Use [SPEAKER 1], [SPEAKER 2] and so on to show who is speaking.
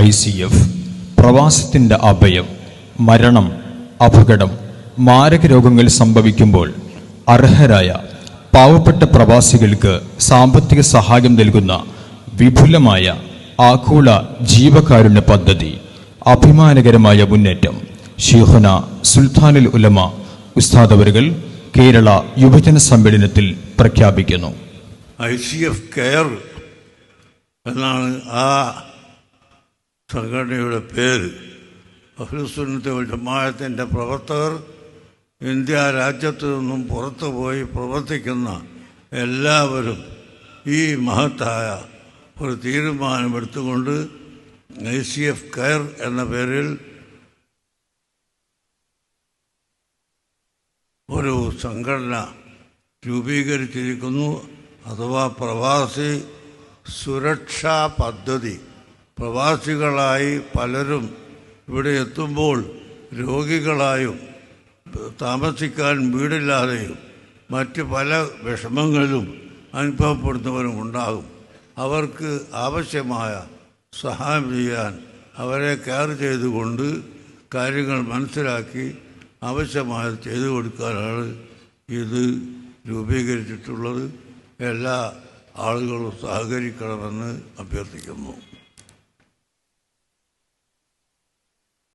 [SPEAKER 1] ICF പ്രവാസത്തിൻ്റെ അഭയം. മരണം, അപകടം, മാരക രോഗങ്ങൾ സംഭവിക്കുമ്പോൾ അർഹരായ പാവപ്പെട്ട പ്രവാസികൾക്ക് സാമ്പത്തിക സഹായം നൽകുന്ന വിപുലമായ ആഗോള ജീവകാരുണ്യ പദ്ധതി. അഭിമാനകരമായ മുന്നേറ്റം. ശൈഖുന സുൽത്താനുൽ ഉലമ ഉസ്താദ് അവറുകൾ കേരള യുവജന സമ്മേളനത്തിൽ പ്രഖ്യാപിക്കുന്നു.
[SPEAKER 2] ICF കെയർ എന്നാണ് ആ സംഘടനയുടെ പേര്. അഹ്ലുസുന്നത്ത് വൽ ജമാഅത്തിൻ്റെ പ്രവർത്തകർ ഇന്ത്യ രാജ്യത്തു നിന്നും പുറത്തുപോയി പ്രവർത്തിക്കുന്ന എല്ലാവരും ഈ മഹത്തായ ഒരു തീരുമാനമെടുത്തുകൊണ്ട് ICF കെയർ എന്ന പേരിൽ ഒരു സംഘടന രൂപീകരിച്ചിരിക്കുന്നു. അഥവാ പ്രവാസി സുരക്ഷാ പദ്ധതി. പ്രവാസികളായി പലരും ഇവിടെ എത്തുമ്പോൾ രോഗികളായും താമസിക്കാൻ വീടില്ലാതെയും മറ്റ് പല വിഷമങ്ങളിലും അനുഭവപ്പെടുന്നവരും ഉണ്ടാകും. അവർക്ക് ആവശ്യമായ സഹായം ചെയ്യാൻ അവരെ കെയർ ചെയ്തുകൊണ്ട് കാര്യങ്ങൾ മനസ്സിലാക്കി ആവശ്യമായത് ചെയ്തു കൊടുക്കാനാണ് ഇത് രൂപീകരിച്ചിട്ടുള്ളത്. എല്ലാ ആളുകളും സഹകരിക്കണമെന്ന് അഭ്യർത്ഥിക്കുന്നു.